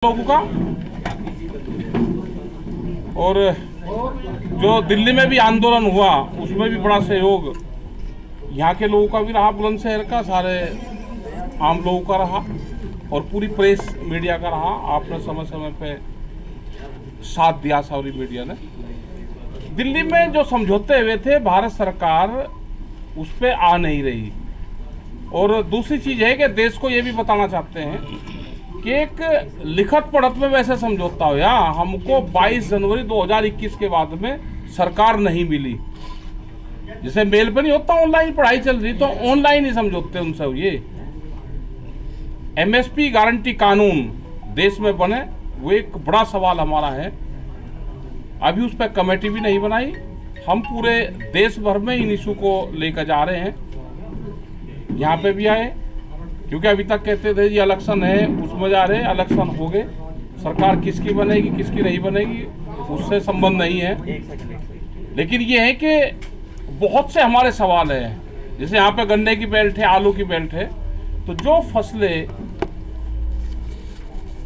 लोगों का। और जो दिल्ली में भी आंदोलन हुआ उसमें भी बड़ा सहयोग यहाँ के लोगों का भी रहा, बुलंदशहर का सारे आम लोगों का रहा और पूरी प्रेस मीडिया का रहा। आपने समय समय पे साथ दिया सारी मीडिया ने। दिल्ली में जो समझौते हुए थे भारत सरकार उस पर आ नहीं रही। और दूसरी चीज़ है कि देश को ये भी बताना चाहते हैं कि एक लिखत पढ़त में वैसे समझौता हो या हमको 22 जनवरी 2021 के बाद में सरकार नहीं मिली। जैसे मेल पर नहीं होता ऑनलाइन पढ़ाई चल रही तो ऑनलाइन ही समझौते उनसे हुए। एमएसपी गारंटी कानून देश में बने वो एक बड़ा सवाल हमारा है। अभी उस पर कमेटी भी नहीं बनाई। हम पूरे देश भर में इन इशू को लेकर जा रहे हैं। यहाँ पे भी आए क्योंकि अभी तक कहते थे ये इलेक्शन है उसमें जा रहे, इलेक्शन हो गए, सरकार किसकी बनेगी किसकी नहीं बनेगी उससे संबंध नहीं है। लेकिन ये है कि बहुत से हमारे सवाल हैं। जैसे यहाँ पे गन्ने की बेल्ट है, आलू की बेल्ट है, तो जो फसलें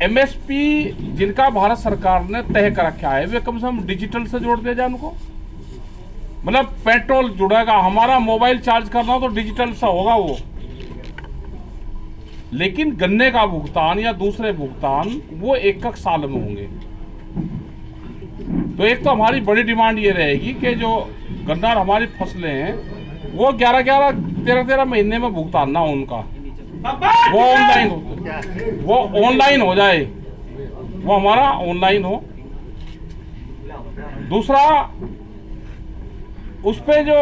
एमएसपी जिनका भारत सरकार ने तय कर रखा है वे कम से कम डिजिटल से जोड़ दिया जाए उनको। मतलब पेट्रोल जुड़ेगा, हमारा मोबाइल चार्ज करना तो डिजिटल सा होगा वो। लेकिन गन्ने का भुगतान या दूसरे भुगतान वो एक साल में होंगे। तो एक तो हमारी बड़ी डिमांड ये रहेगी कि जो गन्ना और हमारी फसलें हैं वो 11-11, 13-13 महीने में भुगतान ना हो उनका, वो ऑनलाइन हो जाए, वो हमारा ऑनलाइन हो। दूसरा उस पे जो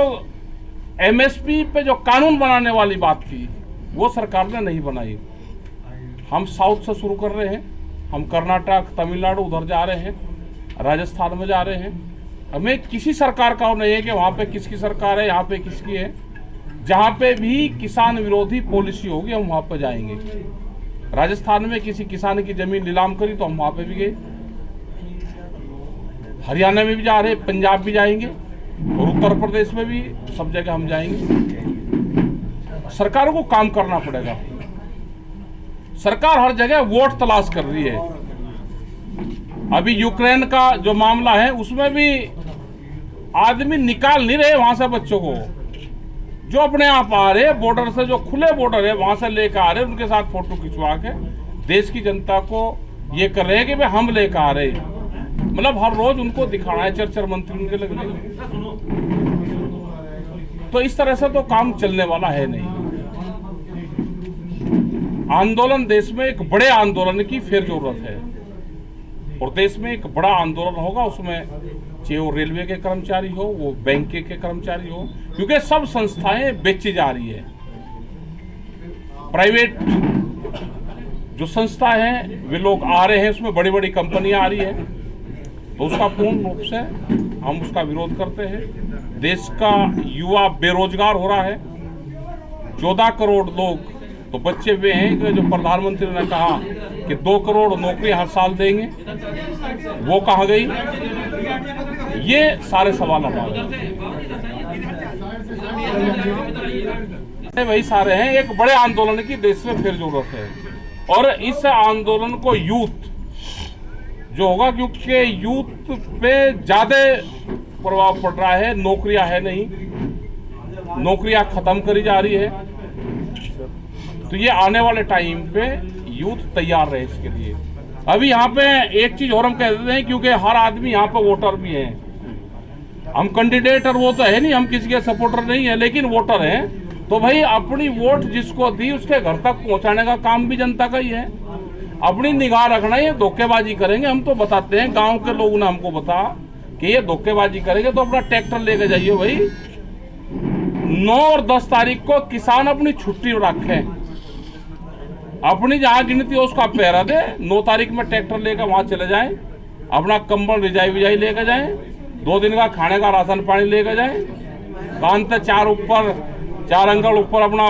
एमएसपी पे जो कानून बनाने वाली बात थी वो सरकार ने नहीं बनाई। हम साउथ से शुरू कर रहे हैं, हम कर्नाटक, तमिलनाडु उधर जा रहे हैं, राजस्थान में जा रहे हैं। हमें किसी सरकार का नहीं है कि वहाँ पे किसकी सरकार है, यहाँ पे किसकी है। जहाँ पे भी किसान विरोधी पॉलिसी होगी हम वहाँ पे जाएंगे। राजस्थान में किसी किसान की जमीन नीलाम करी तो हम वहाँ पे भी गए, हरियाणा में भी जा रहे, पंजाब भी जाएंगे और उत्तर प्रदेश में भी सब जगह हम जाएंगे। सरकारों को काम करना पड़ेगा। सरकार हर जगह वोट तलाश कर रही है। अभी यूक्रेन का जो मामला है उसमें भी आदमी निकाल नहीं रहे वहां से बच्चों को, जो अपने आप आ रहे बॉर्डर से, जो खुले बॉर्डर है वहां से लेकर आ रहे, उनके साथ फोटो खिंचवा के देश की जनता को ये कर रहे हैं कि भाई हम लेकर आ रहे। मतलब हर रोज उनको दिखाना है, चर्चा मंत्री उनके लग रहे। तो इस तरह से तो काम चलने वाला है नहीं। आंदोलन देश में एक बड़े आंदोलन की फिर जरूरत है और देश में एक बड़ा आंदोलन होगा। उसमें चाहे वो रेलवे के कर्मचारी हो, वो बैंक के कर्मचारी हो, क्योंकि सब संस्थाएं बेची जा रही है। प्राइवेट जो संस्था है वे लोग आ रहे हैं, उसमें बड़ी बड़ी कंपनियां आ रही है, तो उसका पूर्ण रूप से हम उसका विरोध करते हैं। देश का युवा बेरोजगार हो रहा है। 14 करोड़ लोग तो बच्चे वे हैं कि जो प्रधानमंत्री ने कहा कि 2 करोड़ नौकरी हर साल देंगे, वो कहाँ गई? ये सारे सवाल हमारे वही सारे हैं। एक बड़े आंदोलन की देश में फिर जरूरत है और इस आंदोलन को यूथ जो होगा, क्योंकि यूथ पे ज्यादा प्रभाव पड़ रहा है। नौकरियां है नहीं, नौकरियां खत्म करी जा रही है। तो ये आने वाले टाइम पे यूथ तैयार रहे इसके लिए। अभी यहाँ पे एक चीज और हम कह देते हैं, क्योंकि हर आदमी यहाँ पे वोटर भी है। हम कैंडिडेट और वो तो है नहीं, हम किसी के सपोर्टर नहीं है, लेकिन वोटर हैं। तो भाई अपनी वोट जिसको दी उसके घर तक पहुंचाने का काम भी जनता का ही है। अपनी निगाह रखना, ये धोखेबाजी करेंगे हम तो बताते हैं। गांव के लोगों ने हमको बता कि ये धोखेबाजी करेंगे तो अपना ट्रैक्टर लेके जाइए भाई। 9 और 10 तारीख को किसान अपनी छुट्टी रखे, अपनी जहां गिनती हो उसका पहरा दे। 9 तारीख में ट्रैक्टर लेकर वहां चले जाएं, अपना कंबल रिजाई विजाई लेकर जाएं, 2 दिन का खाने का राशन पानी लेकर जाएं, कान पे 4 अंगल ऊपर अपना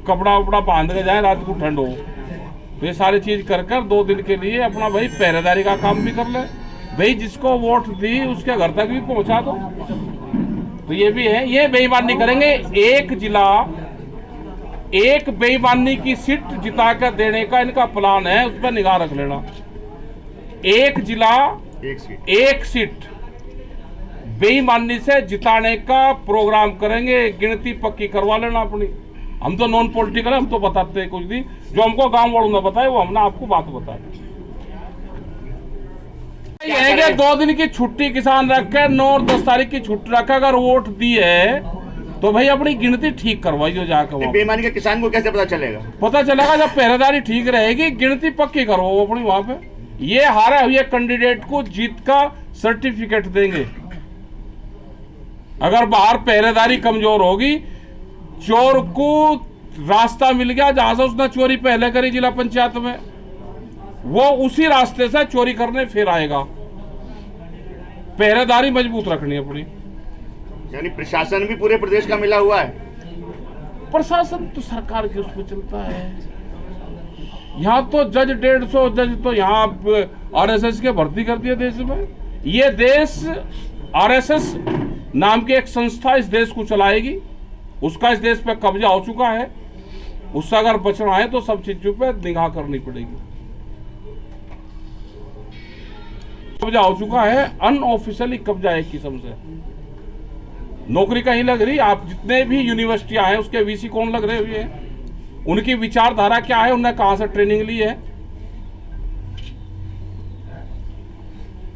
कपड़ा उपड़ा बांध के जाएं, रात को ठंड हो। तो ये सारी चीज कर 2 दिन के लिए अपना भाई पहरेदारी का काम भी कर ले भाई। जिसको वोट दी उसके घर तक भी पहुंचा दो। तो ये भी है, ये बेईमानी करेंगे। एक जिला एक बेईमानी की सीट जिता कर देने का इनका प्लान है, उस पर निगाह रख लेना। एक जिला एक सीट बेईमानी से जिताने का प्रोग्राम करेंगे। गिनती पक्की करवा लेना अपनी। हम तो नॉन पॉलिटिकल, हम तो बताते हैं कुछ नहीं, जो हमको गांव वालों ने बताया वो हमने आपको बात बताई। ये है कि 2 दिन की छुट्टी किसान रखे, 9 और 10 तारीख की छुट्टी रखे, अगर वोट दी है तो भाई अपनी गिनती ठीक करवाइए जाकर। बेईमानी का किसान को कैसे पता चलेगा? पता चलेगा जब पहरेदारी ठीक रहेगी, गिनती पक्की करो अपनी वहां पे। ये हारे हुए कैंडिडेट को जीत का सर्टिफिकेट देंगे। अगर बाहर पहरेदारी कमजोर होगी, चोर को रास्ता मिल गया जहां से उसने चोरी पहले करी जिला पंचायत में, वो उसी रास्ते से चोरी करने फिर आएगा। पहरेदारी मजबूत रखनी है अपनी। यानी प्रशासन भी पूरे प्रदेश का मिला हुआ है। प्रशासन तो सरकार के उस पर चलता है। यहाँ तो जज 150 जज तो यहाँ आरएसएस के भर्ती कर दिया देश में। ये देश आरएसएस नाम की एक संस्था इस देश को चलाएगी। उसका इस देश पे कब्जा हो चुका है। उससे अगर बचना है तो सब चीजों पे निगाह करनी पड़ेगी। कब्जा हो चुका है, अनऑफिशियली कब्जा एक किस्म से। नौकरी कहीं लग रही, आप जितने भी यूनिवर्सिटियां हैं उसके वीसी कौन लग रहे हुए हैं, उनकी विचारधारा क्या है, उन्होंने कहां से ट्रेनिंग ली है।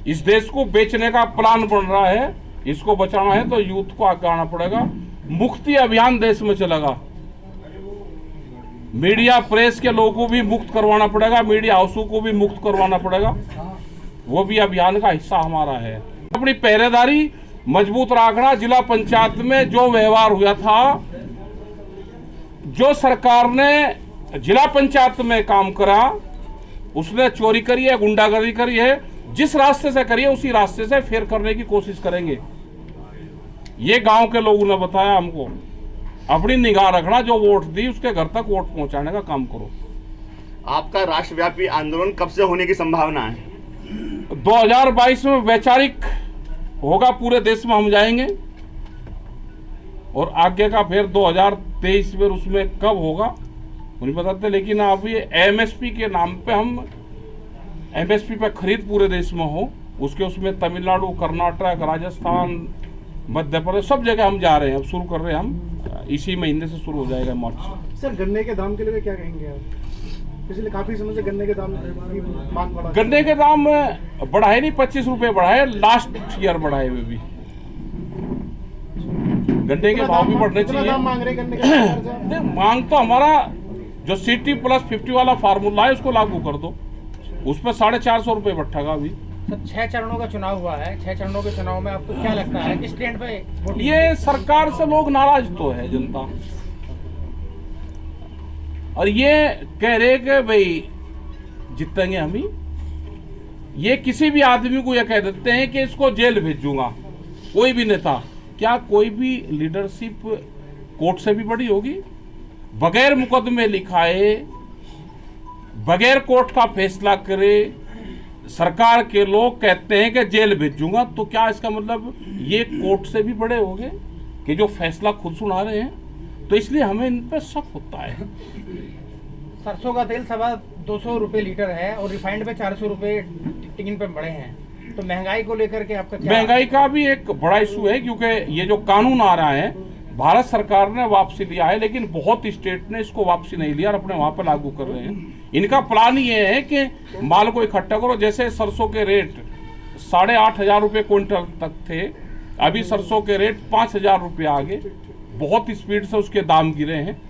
इस देश को बेचने का प्लान बन रहा है। इसको बचाना है तो यूथ को आगे आना पड़ेगा। मुक्ति अभियान देश में चलेगा। मीडिया प्रेस के लोगों को भी मुक्त करवाना पड़ेगा, मीडिया हाउसों को भी मुक्त करवाना पड़ेगा। वो भी अभियान का हिस्सा हमारा है। अपनी पहरेदारी मजबूत रखना। जिला पंचायत में जो व्यवहार हुआ था, जो सरकार ने जिला पंचायत में काम करा, उसने चोरी करी है, गुंडागर्दी करी है, जिस रास्ते से करी है उसी रास्ते से फिर करने की कोशिश करेंगे। ये गांव के लोगों ने बताया हमको। अपनी निगाह रखना, जो वोट दी उसके घर तक वोट पहुंचाने का काम करो। आपका राष्ट्रव्यापी आंदोलन कब से होने की संभावना है? 2022 में वैचारिक होगा, पूरे देश में हम जाएंगे। और आगे का फिर 2023 में उसमें कब होगा नहीं बताते। लेकिन अब ये एमएसपी के नाम पे हम एमएसपी पे खरीद पूरे देश में हो, उसके उसमें तमिलनाडु, कर्नाटक, राजस्थान, मध्य प्रदेश, सब जगह हम जा रहे हैं। अब शुरू कर रहे हैं हम, इसी महीने से शुरू हो जाएगा मार्च। सर, गन्ने के दाम के लिए क्या कहेंगे आप? पिछले काफी समय से गन्ने के दाम की मांग बढ़ा। गन्ने के दाम बढ़ाए नहीं, 25 रुपए बढ़ाए, लास्ट ईयर बढ़ाए हुए भी। गन्ने के भाव भी बढ़ने चाहिए। मांग रहे गन्ने के मांग तो हमारा जो CT+50 वाला फार्मूला है उसको लागू कर दो। उस पर 450 रुपए बैठेगा अभी। सर, 6 चरणों का चुनाव हुआ है। 6 चरणों के चुनाव में आपको क्या लगता है किस ट्रेंड पे वोटिंग? ये सरकार से लोग नाराज तो है जनता, और ये कह रहे कि भाई जीतेंगे हम ही। ये किसी भी आदमी को ये कह देते हैं कि इसको जेल भेजूंगा, कोई भी नेता। क्या कोई भी लीडरशिप कोर्ट से भी बड़ी होगी? बगैर मुकदमे लिखाए, बगैर कोर्ट का फैसला करे सरकार के लोग कहते हैं कि जेल भेजूंगा, तो क्या इसका मतलब ये कोर्ट से भी बड़े होंगे कि जो फैसला खुद सुना रहे हैं? तो इसलिए हमें इन पर शक होता है। सरसों का तेल 250 रुपए लीटर है और रिफाइंड पे 400 रुपए टिकट पे बढ़े हैं, तो महंगाई को लेकर के आपका क्या? महंगाई का भी एक बड़ा इशू है, क्योंकि ये जो कानून आ रहा है, भारत सरकार ने वापसी लिया है, लेकिन बहुत स्टेट ने इसको वापसी नहीं लिया और अपने वहां पर लागू कर रहे हैं। इनका प्लान ये है कि माल को इकट्ठा करो। जैसे सरसों के रेट 8,500 रुपये क्विंटल तक थे, अभी सरसों के रेट 5,000 रुपये आगे, बहुत स्पीड से उसके दाम गिरे हैं।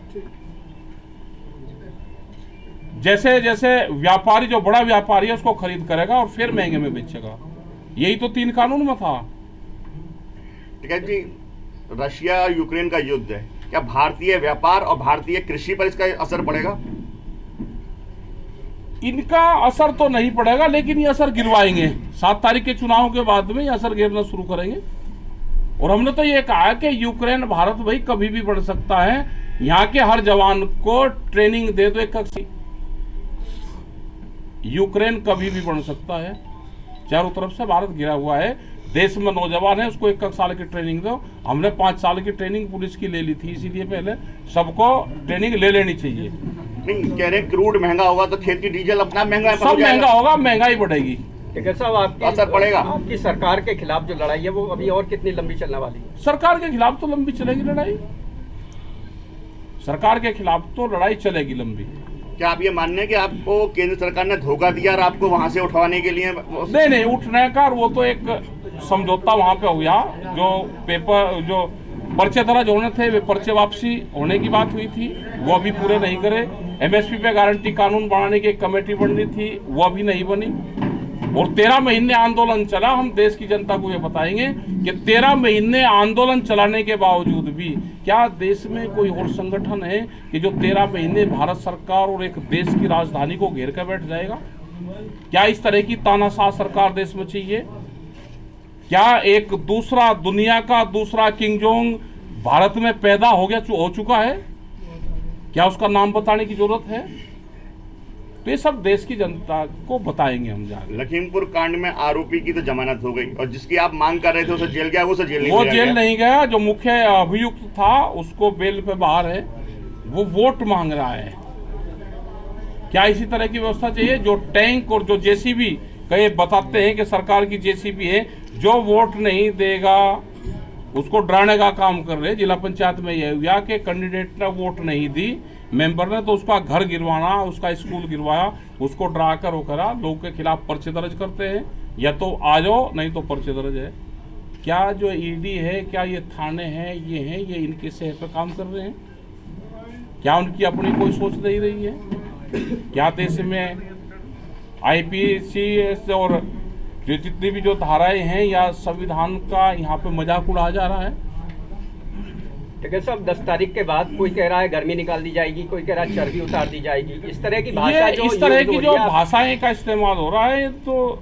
जैसे जैसे व्यापारी, जो बड़ा व्यापारी है, उसको खरीद करेगा और फिर महंगे में बेचेगा। यही तो 3 कानून में था। ठीक है जी, रशिया यूक्रेन का युद्ध है, क्या भारतीय व्यापार और भारतीय कृषि पर इसका असर पड़ेगा? इनका असर तो नहीं पड़ेगा, लेकिन ये असर गिरवाएंगे। 7 तारीख के चुनाव के बाद में ये असर गिरना शुरू करेंगे। और हमने तो ये कहा कि यूक्रेन भारत भाई कभी भी बढ़ सकता है। यहाँ के हर जवान को ट्रेनिंग दे दो एक, यूक्रेन कभी भी बढ़ सकता है। चारों तरफ से भारत घिरा हुआ है। देश में नौजवान है, उसको 1 साल की ट्रेनिंग दो। हमने 5 साल की ट्रेनिंग पुलिस की ले ली थी, इसीलिए पहले सबको ट्रेनिंग ले लेनी चाहिए। नहीं, कह रहे क्रूड महंगा होगा तो खेती डीजल अपना महंगा सब महंगा होगा, महंगाई बढ़ेगी। टिकैत साहब, असर पड़ेगा। आपकी सरकार के खिलाफ जो लड़ाई है वो अभी और कितनी लंबी चलने वाली है? सरकार के खिलाफ तो लंबी चलेगी लड़ाई, सरकार के खिलाफ तो लड़ाई चलेगी लंबी। क्या आप ये मानने हैं कि आपको केंद्र सरकार ने धोखा दिया और आपको वहां से उठवाने के लिए? नहीं, उठने का वो तो एक समझौता वहां पे हो गया। जो पेपर जो पर्चे दर्ज होने थे वे पर्चे वापसी होने की बात हुई थी, वो अभी पूरे नहीं करे। एमएसपी पे गारंटी कानून बनाने की एक कमेटी बननी थी, वो अभी नहीं बनी। और 13 महीने आंदोलन चला। हम देश की जनता को ये बताएंगे कि 13 महीने आंदोलन चलाने के बावजूद भी क्या देश में कोई और संगठन है कि जो 13 महीने भारत सरकार और एक देश की राजधानी को घेर कर बैठ जाएगा? क्या इस तरह की तानाशाह सरकार देश में चाहिए? क्या एक दूसरा दुनिया का दूसरा किंग जोंग भारत में पैदा हो चुका है? क्या उसका नाम बताने की जरूरत है? तो ये सब देश की जनता को बताएंगे हम जाकर। लखीमपुर कांड में आरोपी की तो जमानत हो गई और जिसकी आप मांग कर रहे थे उसे जेल गया, वो जेल नहीं गया। जो मुख्य अभियुक्त था उसको बेल पे बाहर है, वो वोट मांग रहा है। क्या इसी तरह की व्यवस्था चाहिए? जो टैंक और जो जेसीबी कई बताते हैं कि सरकार की जेसीबी है, जो वोट नहीं देगा उसको डराने का काम कर रहे। जिला पंचायत में यह हुआ कि कैंडिडेट ने वोट नहीं दी, मेंबर ने, तो उसका घर गिरवाना, उसका स्कूल गिरवाया, उसको डरा कर वो करा। लोग के खिलाफ पर्चे दर्ज करते हैं, या तो आ जाओ नहीं तो पर्चे दर्ज है। क्या जो ईडी है, क्या ये थाने हैं, ये इनके सेहत पर काम कर रहे हैं? क्या उनकी अपनी कोई सोच नहीं रही है? क्या देश में आईपीसी और जो जितनी भी जो धाराएं हैं या संविधान का यहाँ पे मजाक उड़ाया जा रहा है? टिकैत साहब, 10 तारीख के बाद कोई कह रहा है गर्मी निकाल दी जाएगी, कोई कह रहा है चर्बी उतार दी जाएगी। इस तरह की भाषा जो इस तरह की जो भाषाएं का इस्तेमाल हो रहा है, तो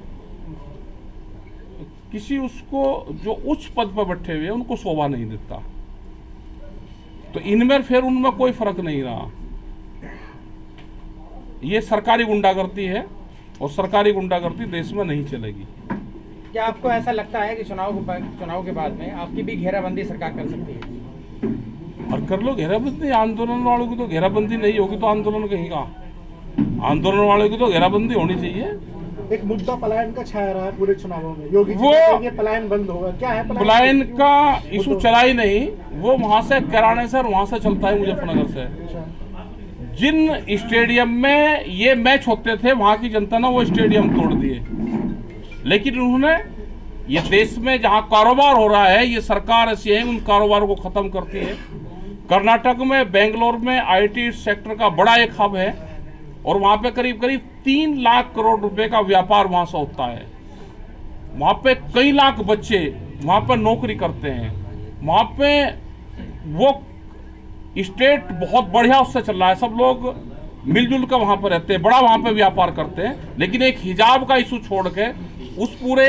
किसी उसको जो उच्च पद पर बैठे हुए उनको शोभा नहीं देता। तो इनमें फिर उनमें कोई फर्क नहीं रहा। ये सरकारी गुंडागर्दी है और सरकारी गुंडागर्दी देश में नहीं चलेगी। क्या आपको ऐसा लगता है कि चुनाव के बाद में आपकी भी घेराबंदी सरकार कर सकती है? और कर लो घेराबंदी। आंदोलन वालों की तो घेराबंदी नहीं होगी तो आंदोलन कहीं का? आंदोलन वालों की तो घेराबंदी होनी चाहिए। एक मुद्दा पलायन का छाया रहा है पूरे चुनावों में। योगी जी कहते हैं कि पलायन बंद होगा, क्या है पलायन का इशू? चला ही नहीं। वो वहां से कराने से और वहां से चलता है मुजफ्फरनगर से। जिन स्टेडियम में ये मैच होते थे वहां की जनता ने वो स्टेडियम तोड़ दिए, लेकिन उन्होंने ये देश में जहां कारोबार हो रहा है, ये सरकार ऐसी है उन कारोबारों को खत्म करती है। कर्नाटक में, बेंगलोर में आईटी सेक्टर का बड़ा एक हब है और वहां पे करीब 3 लाख करोड़ रुपए का व्यापार वहां से होता है। वहां पे कई लाख बच्चे वहां पे नौकरी करते हैं। वहां पे वो स्टेट बहुत बढ़िया उससे चल रहा है। सब लोग मिलजुल कर वहां पर रहते हैं, बड़ा वहां पे व्यापार करते हैं। लेकिन एक हिजाब का इशू छोड़ के उस पूरे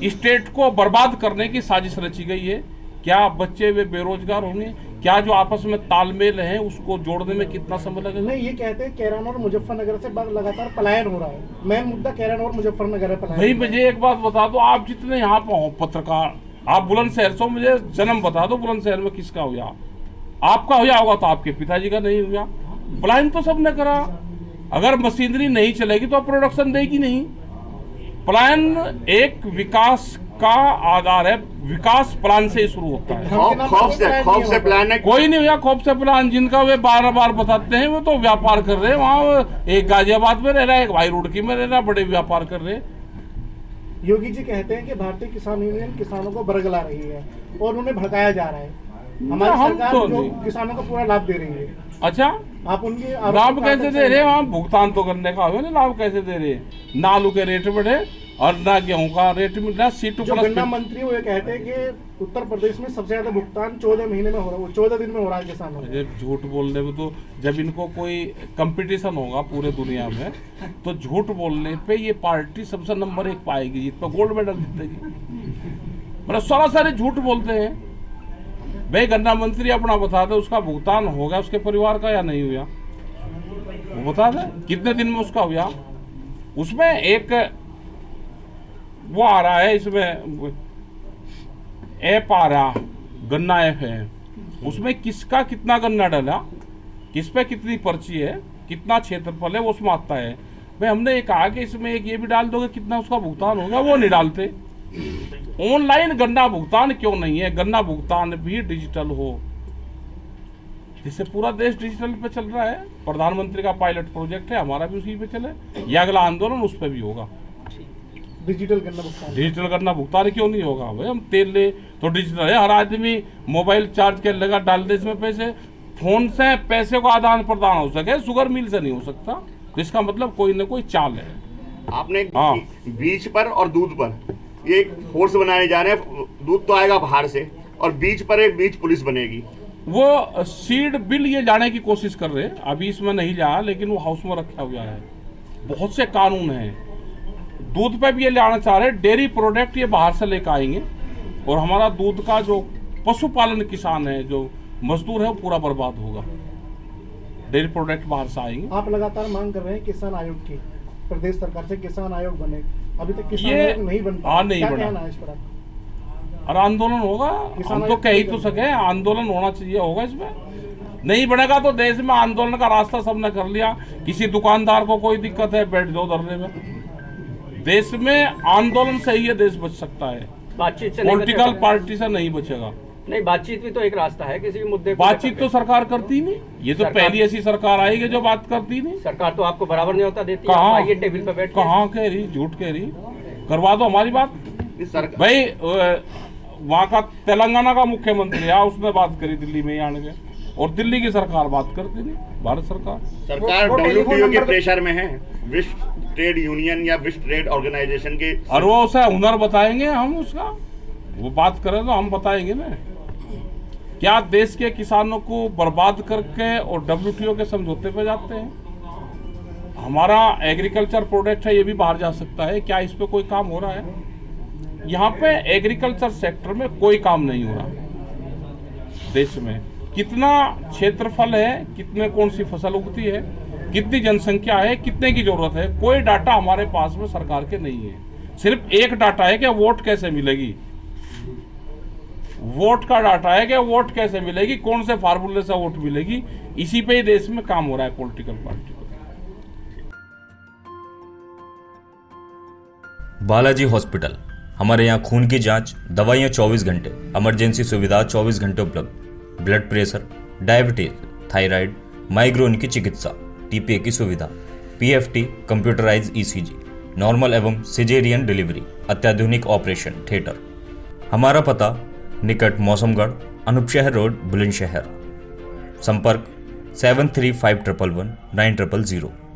स्टेट को बर्बाद करने की साजिश रची गई है। क्या बच्चे वे बेरोजगार होंगे? क्या जो आपस में तालमेल है उसको जोड़ने में कितना समय लगेगा? नहीं, ये कहते हैं कैरान और मुजफ्फरनगर से लगातार पलायन हो रहा है। मेन मुद्दा कैरान और मुजफ्फरनगर है, पलायन। भाई मुझे एक बात बता दो, आप जितने यहाँ पर हो पत्रकार, आप बुलंदशहर से, मुझे जन्म बता दो बुलंदशहर में किसका हुआ? आपका हुआ होगा तो आपके पिताजी का नहीं हुआ। पलायन तो सबने करा। अगर मशीनरी नहीं चलेगी तो प्रोडक्शन देगी नहीं। पलायन एक विकास का आधार है, विकास प्लान से ही शुरू होता है। खौफ से प्लान है? कोई नहीं हुआ खौफ से प्लान। जिनका वे बार बताते हैं वो तो व्यापार कर रहे हैं। वहाँ एक गाजियाबाद में रह रहा है, एक भाई रुड़की में रह रहा है, बड़े व्यापार कर रहे हैं। योगी जी कहते हैं कि भारतीय किसान यूनियन किसानों को बरगला रही है और उन्हें भड़काया जा रहा है। हमारी सरकार तो जो किसानों को पूरा लाभ दे रही है। अच्छा, आप उनकी लाभ कैसे दे रहे हैं? वहाँ भुगतान तो करने का हो ना, लाभ कैसे दे रहे हैं? ना आलू के रेट बढ़े और ना गेहूं का रेट मिला। C2 जो गन्ना मंत्री वो ये कहते हैं कि उत्तर प्रदेश में सबसे ज्यादा भुगतान 14 महीने में हो रहा है, 14 दिन में हो रहा है किसानों को। झूठ बोलने में तो जब इनको कोई कंपटीशन होगा पूरे दुनिया में तो झूठ बोलने पे ये पार्टी सबसे नंबर 1 पाएगी, इस पर गोल्ड मेडल जीतेगी। मतलब सरासरी झूठ बोलते हैं। भाई गन्ना मंत्री अपना बता दे उसका भुगतान होगा उसके परिवार का या नहीं हुआ, वो बता दे कितने दिन में उसका हुआ। उसमें एक वो आ रहा है, इसमें ऐप आ रहा, गन्ना ऐप है, उसमें किसका कितना गन्ना डाला, किस पे कितनी पर्ची है, कितना क्षेत्रफल है, वो उसमें आता है। भाई हमने ये कहा कि इसमें एक ये भी डाल दोगे कितना उसका भुगतान होगा, वो नहीं डालते। ऑनलाइन गन्ना भुगतान क्यों नहीं है? गन्ना भुगतान भी डिजिटल हो, जिससे पूरा देश डिजिटल पे चल रहा है। प्रधानमंत्री का पायलट प्रोजेक्ट है, हमारा भी उसी पे चले। यह अगला आंदोलन उस पर भी होगा। डिजिटल गन्ना भुगतान, डिजिटल गन्ना भुगतान क्यों नहीं होगा? भाई हम तेल ले तो डिजिटल है, हर आदमी मोबाइल चार्ज कर लेगा, डाल दे इसमें पैसे, फोन से पैसे को आदान प्रदान हो सके, शुगर मिल से नहीं हो सकता। तो इसका मतलब कोई ना कोई चाल है। आपने हाँ। बीज पर और दूध पर ये एक फोर्स बनाने जा रहे हैं। दूध तो आएगा बाहर से और बीज पर एक बीज पुलिस बनेगी। वो सीड बिल ये लाने की कोशिश कर रहे हैं, अभी इसमें नहीं जा, लेकिन वो हाउस में रखा हुआ है। बहुत से कानून हैं, दूध पे भी ये लाना चाह रहे हैं। डेयरी प्रोडक्ट ये बाहर से लेकर आएंगे और हमारा दूध का जो पशुपालन किसान है, जो मजदूर है, वो पूरा बर्बाद होगा। डेयरी प्रोडक्ट बाहर से आएंगे। आप लगातार मांग कर रहे हैं किसान आयोग की, प्रदेश सरकार से किसान आयोग बने, अभी तक किसान ये- आयोग नहीं बन हाँ, पाया। नहीं क्या बना। कहना है इस पर आपका? और आंदोलन होगा, किसान हम तो आयोग कह ही नहीं तो बना। सके, आंदोलन होना चाहिए, होगा। इसमें नहीं बनेगा तो देश में आंदोलन का रास्ता सबने कर लिया। किसी दुकानदार को कोई दिक्कत है, बैठ जाओ धरने में। देश में आंदोलन से ही ये देश बच सकता है, बातचीत से नहीं पॉलिटिकल बचेगा। पार्टी से नहीं बचेगा। नहीं, बातचीत भी तो एक रास्ता है किसी भी मुद्दे को बातचीत लेकर तो के। सरकार करती नहीं। ये तो सरकार- पहली ऐसी सरकार आएगी जो बात करती नहीं। सरकार तो आपको बराबर न्योता देती है। कहाँ? आप आइए टेबल पे बैठ के। कहाँ कह रही, झूठ कह रही। करवा दो हमारी बात। इस सरकार भाई वहाँ का तेलंगाना का मुख्यमंत्री है, उसने बात करी दिल्ली में आने के, और दिल्ली की सरकार बात करती नहीं, भारत सरकार। वो WTO टेलीफोन के नंबर- प्रेशर में है, विश्व ट्रेड यूनियन या विश्व ट्रेड ऑर्गेनाइजेशन के। और वो उसे हुनर बताएंगे हम, उसका वो बात करें तो हम बताएंगे ना। क्या देश के किसानों को बर्बाद करके और WTO के समझौते पे जाते हैं? हमारा एग्रीकल्चर प्रोडक्ट है, ये भी बाहर जा सकता है। क्या इस पे कोई काम हो रहा है? यहाँ पे एग्रीकल्चर सेक्टर में कोई काम नहीं हो रहा। देश में कितना क्षेत्रफल है, कितने कौन सी फसल उगती है, कितनी जनसंख्या है, कितने की जरूरत है, कोई डाटा हमारे पास में सरकार के नहीं है। सिर्फ एक डाटा है कि वोट कैसे मिलेगी, वोट का डाटा है कि वोट कैसे मिलेगी, कौन से फार्मूले से वोट मिलेगी। इसी पे ही देश में काम हो रहा है पॉलिटिकल पार्टी को। बालाजी हॉस्पिटल, हमारे यहाँ खून की जांच, दवाइयाँ 24 घंटे, इमरजेंसी सुविधा 24 घंटे उपलब्ध, blood pressure, diabetes, thyroid, migraine की चिकित्सा, TPA की सुविधा, PFT कंप्यूटराइज ECG, नॉर्मल एवं सिजेरियन डिलीवरी, अत्याधुनिक ऑपरेशन थिएटर। हमारा पता निकट मौसमगढ़, अनूपशहर रोड, बुलंदशहर। संपर्क 735111 9000।